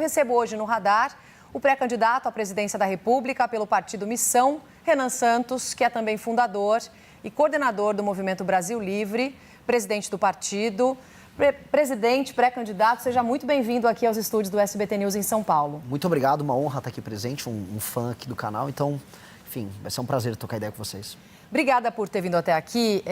recebo hoje no Radar o pré-candidato à presidência da República pelo partido Missão, Renan Santos, que é também fundador e coordenador do Movimento Brasil Livre, presidente do partido. Presidente, pré-candidato, seja muito bem-vindo aqui aos estúdios do SBT News em São Paulo. Muito obrigado, uma honra estar aqui presente, um fã aqui do canal. Então, enfim, vai ser um prazer trocar ideia com vocês. Obrigada por ter vindo até aqui,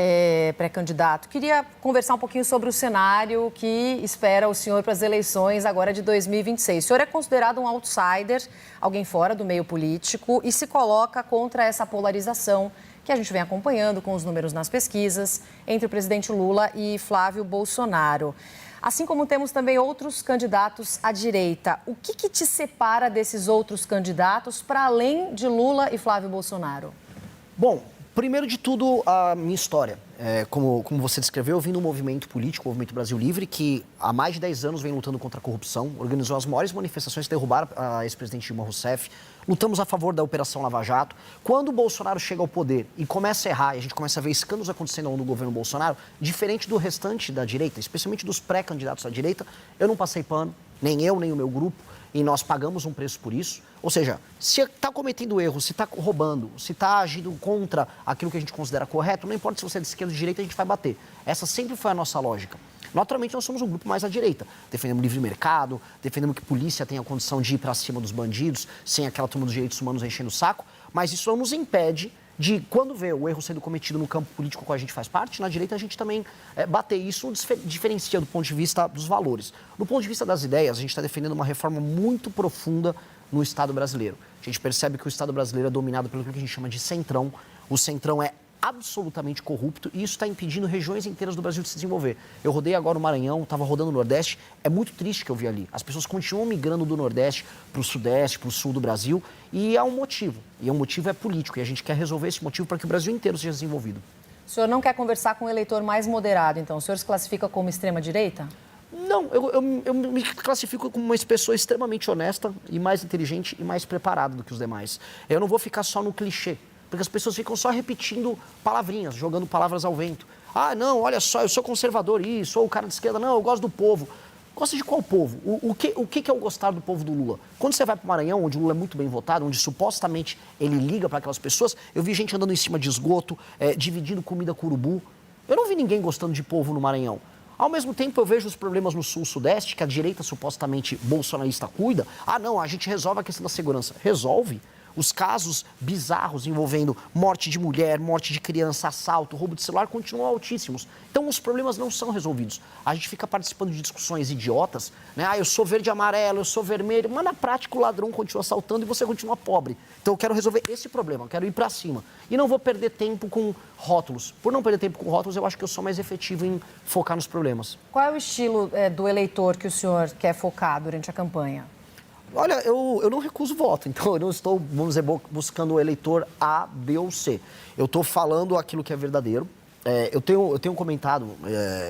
pré-candidato. Queria conversar um pouquinho sobre o cenário que espera o senhor para as eleições agora de 2026. O senhor é considerado um outsider, alguém fora do meio político, e se coloca contra essa polarização que a gente vem acompanhando com os números nas pesquisas entre o presidente Lula e Flávio Bolsonaro. Assim como temos também outros candidatos à direita. O que te separa desses outros candidatos para além de Lula e Flávio Bolsonaro? Bom, primeiro de tudo, a minha história. Como você descreveu, eu vim do movimento político, o Movimento Brasil Livre, que há mais de 10 anos vem lutando contra a corrupção, organizou as maiores manifestações que derrubaram a ex-presidente Dilma Rousseff, lutamos a favor da Operação Lava Jato. Quando o Bolsonaro chega ao poder e começa a errar, e a gente começa a ver escândalos acontecendo no governo Bolsonaro, diferente do restante da direita, especialmente dos pré-candidatos à direita, eu não passei pano, nem eu, nem o meu grupo, e nós pagamos um preço por isso. Ou seja, se está cometendo erro, se está roubando, se está agindo contra aquilo que a gente considera correto, não importa se você é de esquerda ou de direita, a gente vai bater. Essa sempre foi a nossa lógica. Naturalmente, nós somos um grupo mais à direita. Defendemos livre mercado, defendemos que a polícia tenha a condição de ir para cima dos bandidos, sem aquela turma dos direitos humanos enchendo o saco, mas isso não nos impede de, quando vê o erro sendo cometido no campo político que a gente faz parte, na direita a gente também bater. Isso diferencia do ponto de vista dos valores. Do ponto de vista das ideias, a gente está defendendo uma reforma muito profunda no Estado brasileiro. A gente percebe que o Estado brasileiro é dominado pelo que a gente chama de centrão. O centrão é absolutamente corrupto e isso está impedindo regiões inteiras do Brasil de se desenvolver. Eu rodei agora o Maranhão, estava rodando o Nordeste, é muito triste que eu vi ali. As pessoas continuam migrando do Nordeste para o Sudeste, para o Sul do Brasil e há um motivo. E o motivo é político e a gente quer resolver esse motivo para que o Brasil inteiro seja desenvolvido. O senhor não quer conversar com um eleitor mais moderado, então? O senhor se classifica como extrema-direita? Não, eu me classifico como uma pessoa extremamente honesta e mais inteligente e mais preparada do que os demais. Eu não vou ficar só no clichê. Porque as pessoas ficam só repetindo palavrinhas, jogando palavras ao vento. Ah, não, olha só, eu sou conservador, isso, sou o cara de esquerda. Não, eu gosto do povo. Gosta de qual povo? O que é o gostar do povo do Lula? Quando você vai para o Maranhão, onde o Lula é muito bem votado, onde supostamente ele liga para aquelas pessoas, eu vi gente andando em cima de esgoto, dividindo comida com urubu. Eu não vi ninguém gostando de povo no Maranhão. Ao mesmo tempo, eu vejo os problemas no Sul-Sudeste, que a direita supostamente bolsonarista cuida. Ah, não, a gente resolve a questão da segurança. Resolve. Os casos bizarros envolvendo morte de mulher, morte de criança, assalto, roubo de celular continuam altíssimos. Então, os problemas não são resolvidos. A gente fica participando de discussões idiotas, né? Ah, eu sou verde e amarelo, eu sou vermelho, mas na prática o ladrão continua assaltando e você continua pobre. Então, eu quero resolver esse problema, eu quero ir para cima. E não vou perder tempo com rótulos. Por não perder tempo com rótulos, eu acho que eu sou mais efetivo em focar nos problemas. Qual é o estilo do eleitor que o senhor quer focar durante a campanha? Olha, eu não recuso voto, então eu não estou, vamos dizer, buscando o eleitor A, B ou C. Eu estou falando aquilo que é verdadeiro. Eu tenho comentado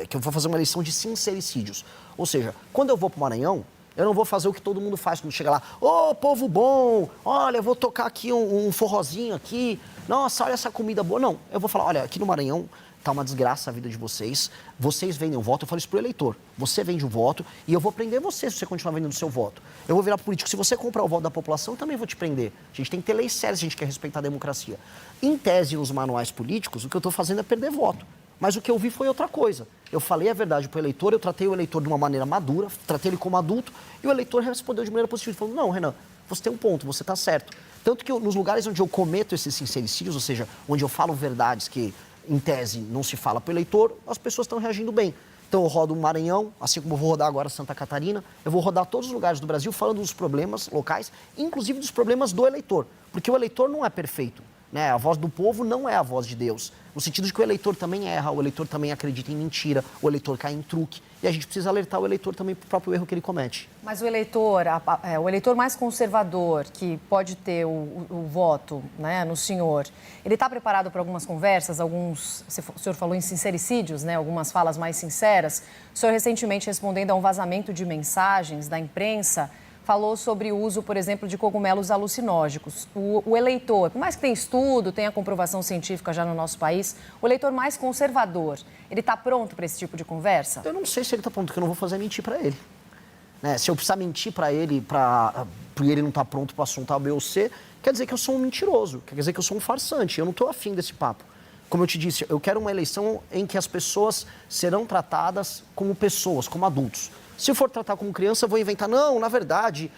que eu vou fazer uma eleição de sincericídios. Ou seja, quando eu vou para o Maranhão, eu não vou fazer o que todo mundo faz quando chega lá. Ô, povo bom, olha, eu vou tocar aqui um forrozinho aqui. Nossa, olha essa comida boa. Não, eu vou falar, olha, aqui no Maranhão tá uma desgraça a vida de vocês. Vocês vendem o voto, eu falo isso pro eleitor. Você vende o voto e eu vou prender você se você continuar vendendo o seu voto. Eu vou virar político. Se você comprar o voto da população, eu também vou te prender. A gente tem que ter leis sérias se a gente quer respeitar a democracia. Em tese, nos manuais políticos, o que eu estou fazendo é perder voto. Mas o que eu vi foi outra coisa. Eu falei a verdade pro eleitor, eu tratei o eleitor de uma maneira madura, tratei ele como adulto, e o eleitor respondeu de maneira positiva. Ele falou, não, Renan, você tem um ponto, você está certo. Tanto que nos lugares onde eu cometo esses sincericídios, ou seja, onde eu falo verdades que em tese não se fala para o eleitor, as pessoas estão reagindo bem. Então eu rodo o Maranhão, assim como eu vou rodar agora Santa Catarina, eu vou rodar todos os lugares do Brasil falando dos problemas locais, inclusive dos problemas do eleitor, porque o eleitor não é perfeito, né? A voz do povo não é a voz de Deus, no sentido de que o eleitor também erra, o eleitor também acredita em mentira, o eleitor cai em truque, e a gente precisa alertar o eleitor também para o próprio erro que ele comete. Mas o eleitor mais conservador, que pode ter o voto, né, no senhor, ele está preparado para algumas conversas, o senhor falou em sincericídios, né, algumas falas mais sinceras. O senhor recentemente, respondendo a um vazamento de mensagens da imprensa, falou sobre o uso, por exemplo, de cogumelos alucinógenos. O eleitor, por mais que tenha estudo, tenha comprovação científica já no nosso país, o eleitor mais conservador, ele está pronto para esse tipo de conversa? Eu não sei se ele está pronto, porque eu não vou fazer mentir para ele. né? Se eu precisar mentir para ele, porque ele não está pronto para assuntar B ou C, quer dizer que eu sou um mentiroso, quer dizer que eu sou um farsante. Eu não estou afim desse papo. Como eu te disse, eu quero uma eleição em que as pessoas serão tratadas como pessoas, como adultos. Se eu for tratar como criança, eu vou inventar, não, na verdade,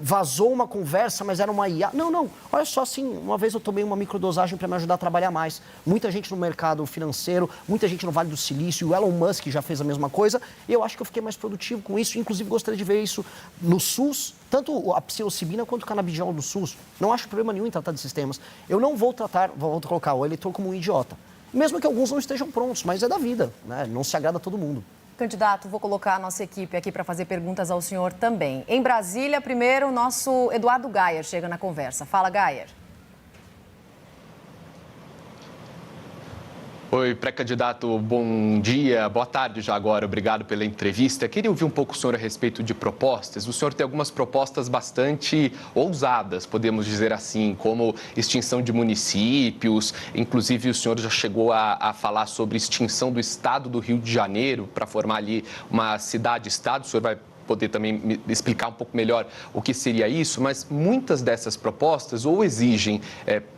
vazou uma conversa, mas era uma IA. Não, olha só, assim, uma vez eu tomei uma microdosagem para me ajudar a trabalhar mais. Muita gente no mercado financeiro, muita gente no Vale do Silício, o Elon Musk já fez a mesma coisa, e eu acho que eu fiquei mais produtivo com isso, inclusive gostaria de ver isso no SUS, tanto a psilocibina quanto o canabidiol do SUS. Não acho problema nenhum em tratar de sistemas. Eu não vou colocar o eleitor como um idiota. Mesmo que alguns não estejam prontos, mas é da vida, né? Não se agrada a todo mundo. Candidato, vou colocar a nossa equipe aqui para fazer perguntas ao senhor também. Em Brasília, primeiro, o nosso Eduardo Gayer chega na conversa. Fala, Gayer. Oi, pré-candidato, bom dia, boa tarde já agora, obrigado pela entrevista. Queria ouvir um pouco o senhor a respeito de propostas. O senhor tem algumas propostas bastante ousadas, podemos dizer assim, como extinção de municípios, inclusive o senhor já chegou a falar sobre extinção do estado do Rio de Janeiro para formar ali uma cidade-estado. O senhor vai poder também me explicar um pouco melhor o que seria isso, mas muitas dessas propostas ou exigem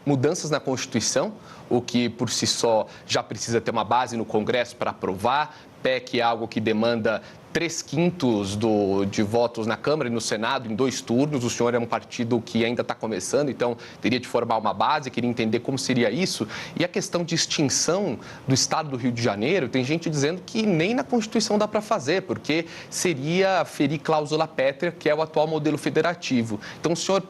mudanças na Constituição, o que por si só já precisa ter uma base no Congresso para aprovar. PEC é algo que demanda 3/5 de votos na Câmara e no Senado em 2 turnos. O senhor é um partido que ainda está começando, então teria de formar uma base, queria entender como seria isso. E a questão de extinção do Estado do Rio de Janeiro, tem gente dizendo que nem na Constituição dá para fazer, porque seria ferir cláusula pétrea, que é o atual modelo federativo. Então o senhor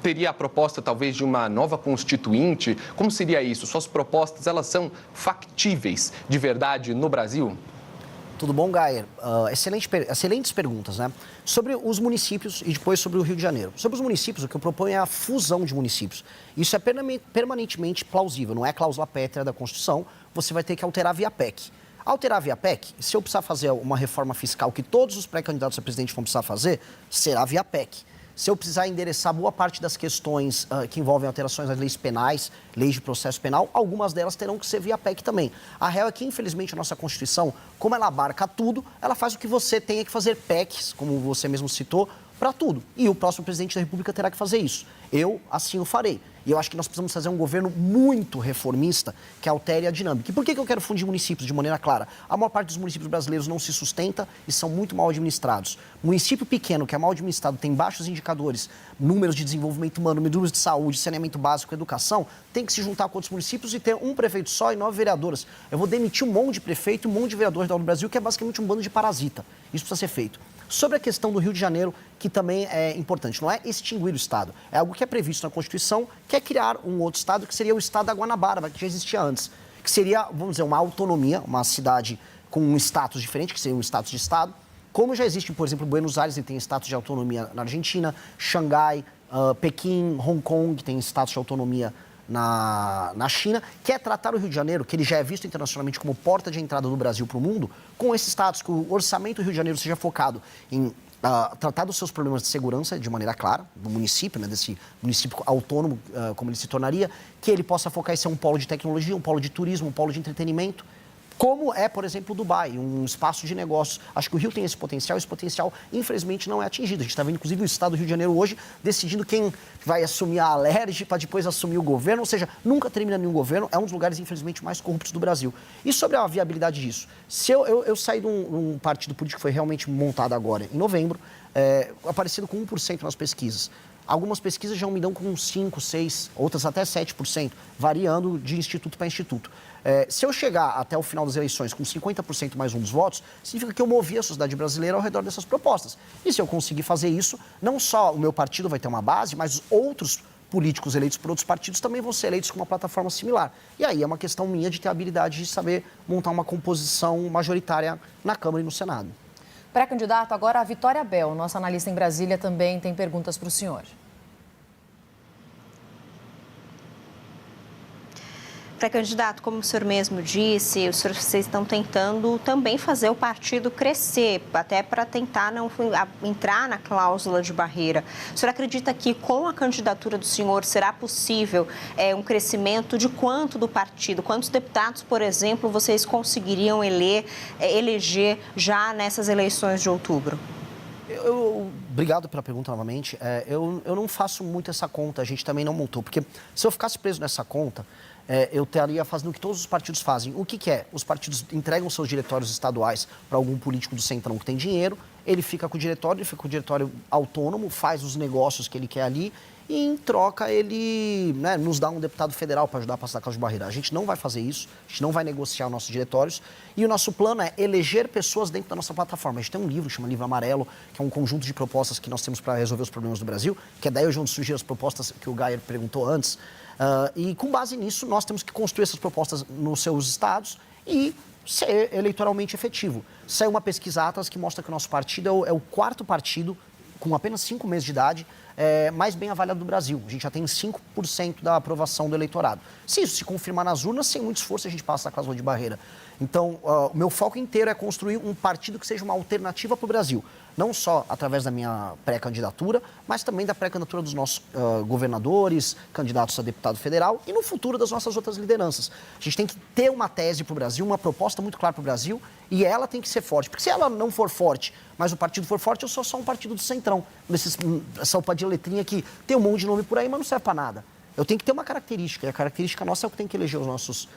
teria a proposta, talvez, de uma nova constituinte? Como seria isso? Suas propostas, elas são factíveis de verdade no Brasil? Tudo bom, Gayer? Excelentes perguntas, né? Sobre os municípios e depois sobre o Rio de Janeiro. Sobre os municípios, o que eu proponho é a fusão de municípios. Isso é permanentemente plausível, não é cláusula pétrea da Constituição, você vai ter que alterar via PEC. Alterar via PEC, se eu precisar fazer uma reforma fiscal que todos os pré-candidatos a presidente vão precisar fazer, será via PEC. Se eu precisar endereçar boa parte das questões que envolvem alterações às leis penais, leis de processo penal, algumas delas terão que ser via PEC também. A real é que, infelizmente, a nossa Constituição, como ela abarca tudo, ela faz o que você tenha que fazer PECs, como você mesmo citou, para tudo. E o próximo presidente da República terá que fazer isso. Eu, assim, o farei. E eu acho que nós precisamos fazer um governo muito reformista que altere a dinâmica. E por que eu quero fundir municípios de maneira clara? A maior parte dos municípios brasileiros não se sustenta e são muito mal administrados. Município pequeno, que é mal administrado, tem baixos indicadores, números de desenvolvimento humano, números de saúde, saneamento básico, educação, tem que se juntar com outros municípios e ter um prefeito só e 9 vereadoras. Eu vou demitir um monte de prefeito e um monte de vereadores do Brasil, que é basicamente um bando de parasita. Isso precisa ser feito. Sobre a questão do Rio de Janeiro, que também é importante, não é extinguir o Estado, é algo que é previsto na Constituição, que é criar um outro Estado, que seria o Estado da Guanabara, que já existia antes, que seria, vamos dizer, uma autonomia, uma cidade com um status diferente, que seria um status de Estado, como já existe, por exemplo, Buenos Aires, ele tem status de autonomia na Argentina, Xangai, Pequim, Hong Kong, que tem status de autonomia na China, que é tratar o Rio de Janeiro, que ele já é visto internacionalmente como porta de entrada do Brasil para o mundo, com esse status, que o orçamento do Rio de Janeiro seja focado em tratar dos seus problemas de segurança de maneira clara, do município, né, desse município autônomo, como ele se tornaria, que ele possa focar em ser um polo de tecnologia, um polo de turismo, um polo de entretenimento, como é, por exemplo, Dubai, um espaço de negócios. Acho que o Rio tem esse potencial, infelizmente, não é atingido. A gente está vendo, inclusive, o Estado do Rio de Janeiro hoje decidindo quem vai assumir a Alerj para depois assumir o governo, ou seja, nunca termina nenhum governo, é um dos lugares, infelizmente, mais corruptos do Brasil. E sobre a viabilidade disso? Se eu saí de um partido político que foi realmente montado agora, em novembro, aparecido com 1% nas pesquisas. Algumas pesquisas já me dão com 5%, 6%, outras até 7%, variando de instituto para instituto. Se eu chegar até o final das eleições com 50% mais um dos votos, significa que eu movi a sociedade brasileira ao redor dessas propostas. E se eu conseguir fazer isso, não só o meu partido vai ter uma base, mas os outros políticos eleitos por outros partidos também vão ser eleitos com uma plataforma similar. E aí é uma questão minha de ter a habilidade de saber montar uma composição majoritária na Câmara e no Senado. Pré-candidato, agora a Vitória Bel, nossa analista em Brasília, também tem perguntas para o senhor. Pré-candidato, como o senhor mesmo disse, vocês estão tentando também fazer o partido crescer, até para tentar não entrar na cláusula de barreira. O senhor acredita que com a candidatura do senhor será possível um crescimento de quanto do partido? Quantos deputados, por exemplo, vocês conseguiriam eleger já nessas eleições de outubro? Obrigado pela pergunta novamente. Eu não faço muito essa conta, a gente também não montou, porque se eu ficasse preso nessa conta, eu estaria fazendo o que todos os partidos fazem. O que é? Os partidos entregam seus diretórios estaduais para algum político do centrão que tem dinheiro, ele fica com o diretório, autônomo, faz os negócios que ele quer ali e, em troca, ele nos dá um deputado federal para ajudar a passar a causa de barreira. A gente não vai fazer isso, a gente não vai negociar nossos diretórios e o nosso plano é eleger pessoas dentro da nossa plataforma. A gente tem um livro, chama Livro Amarelo, que é um conjunto de propostas que nós temos para resolver os problemas do Brasil, que é daí onde surgiram as propostas que o Geyer perguntou antes. E com base nisso, nós temos que construir essas propostas nos seus estados e ser eleitoralmente efetivo. Saiu uma pesquisa Atlas que mostra que o nosso partido é o quarto partido, com apenas 5 meses de idade, mais bem avaliado do Brasil. A gente já tem 5% da aprovação do eleitorado. Se isso se confirmar nas urnas, sem muito esforço, a gente passa a cláusula de barreira. Então, o meu foco inteiro é construir um partido que seja uma alternativa para o Brasil. Não só através da minha pré-candidatura, mas também da pré-candidatura dos nossos governadores, candidatos a deputado federal e no futuro das nossas outras lideranças. A gente tem que ter uma tese para o Brasil, uma proposta muito clara para o Brasil e ela tem que ser forte. Porque se ela não for forte, mas o partido for forte, eu sou só um partido do centrão. Essa sopa de letrinha que tem um monte de nome por aí, mas não serve para nada. Eu tenho que ter uma característica, e a característica nossa é o que tem que eleger os nossos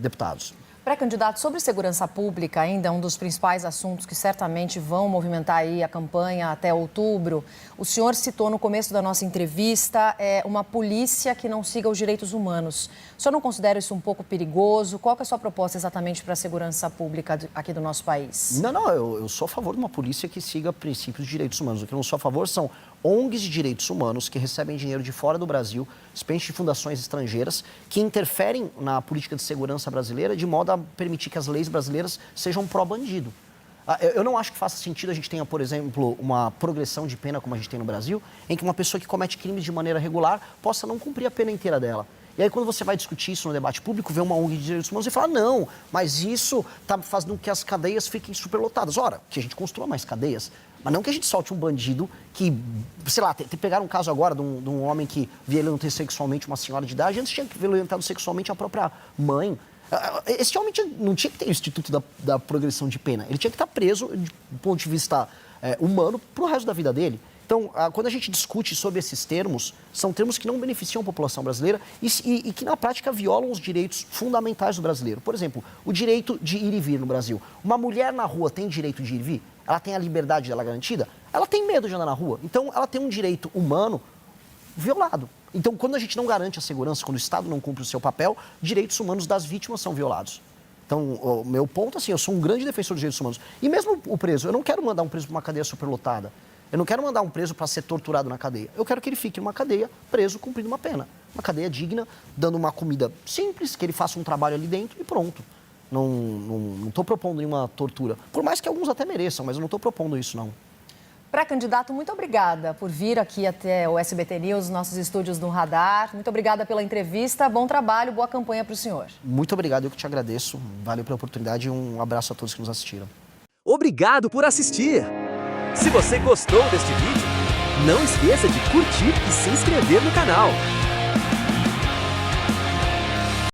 deputados. Pré-candidato, sobre segurança pública, ainda um dos principais assuntos que certamente vão movimentar aí a campanha até outubro. O senhor citou no começo da nossa entrevista uma polícia que não siga os direitos humanos. O senhor não considera isso um pouco perigoso? Qual que é a sua proposta exatamente para a segurança pública aqui do nosso país? Não, eu sou a favor de uma polícia que siga princípios de direitos humanos. O que eu não sou a favor são ONGs de direitos humanos que recebem dinheiro de fora do Brasil, especialmente de fundações estrangeiras, que interferem na política de segurança brasileira de modo a permitir que as leis brasileiras sejam pró-bandido. Eu não acho que faça sentido a gente tenha, por exemplo, uma progressão de pena como a gente tem no Brasil, em que uma pessoa que comete crimes de maneira regular possa não cumprir a pena inteira dela. E aí, quando você vai discutir isso no debate público, vê uma ONG de direitos humanos e fala, não, mas isso está fazendo com que as cadeias fiquem superlotadas. Ora, que a gente construa mais cadeias, mas não que a gente solte um bandido que, sei lá, pegaram um caso agora de um homem que violenta sexualmente uma senhora de idade, antes tinha violentado sexualmente a própria mãe. Esse homem não tinha que ter o instituto da progressão de pena. Ele tinha que estar preso, do ponto de vista humano, para o resto da vida dele. Então, quando a gente discute sobre esses termos, são termos que não beneficiam a população brasileira e que, na prática, violam os direitos fundamentais do brasileiro. Por exemplo, o direito de ir e vir no Brasil. Uma mulher na rua tem direito de ir e vir? Ela tem a liberdade dela garantida? Ela tem medo de andar na rua. Então, ela tem um direito humano violado. Então, quando a gente não garante a segurança, quando o Estado não cumpre o seu papel, direitos humanos das vítimas são violados. Então, o meu ponto, assim, eu sou um grande defensor dos direitos humanos. E mesmo o preso, eu não quero mandar um preso para uma cadeia superlotada. Eu não quero mandar um preso para ser torturado na cadeia. Eu quero que ele fique numa cadeia, preso, cumprindo uma pena. Uma cadeia digna, dando uma comida simples, que ele faça um trabalho ali dentro e pronto. Não estou propondo nenhuma tortura. Por mais que alguns até mereçam, mas eu não estou propondo isso, não. Pré-candidato, muito obrigada por vir aqui até o SBT News, nossos estúdios no Radar. Muito obrigada pela entrevista. Bom trabalho, boa campanha para o senhor. Muito obrigado, eu que te agradeço. Valeu pela oportunidade e um abraço a todos que nos assistiram. Obrigado por assistir! Se você gostou deste vídeo, não esqueça de curtir e se inscrever no canal.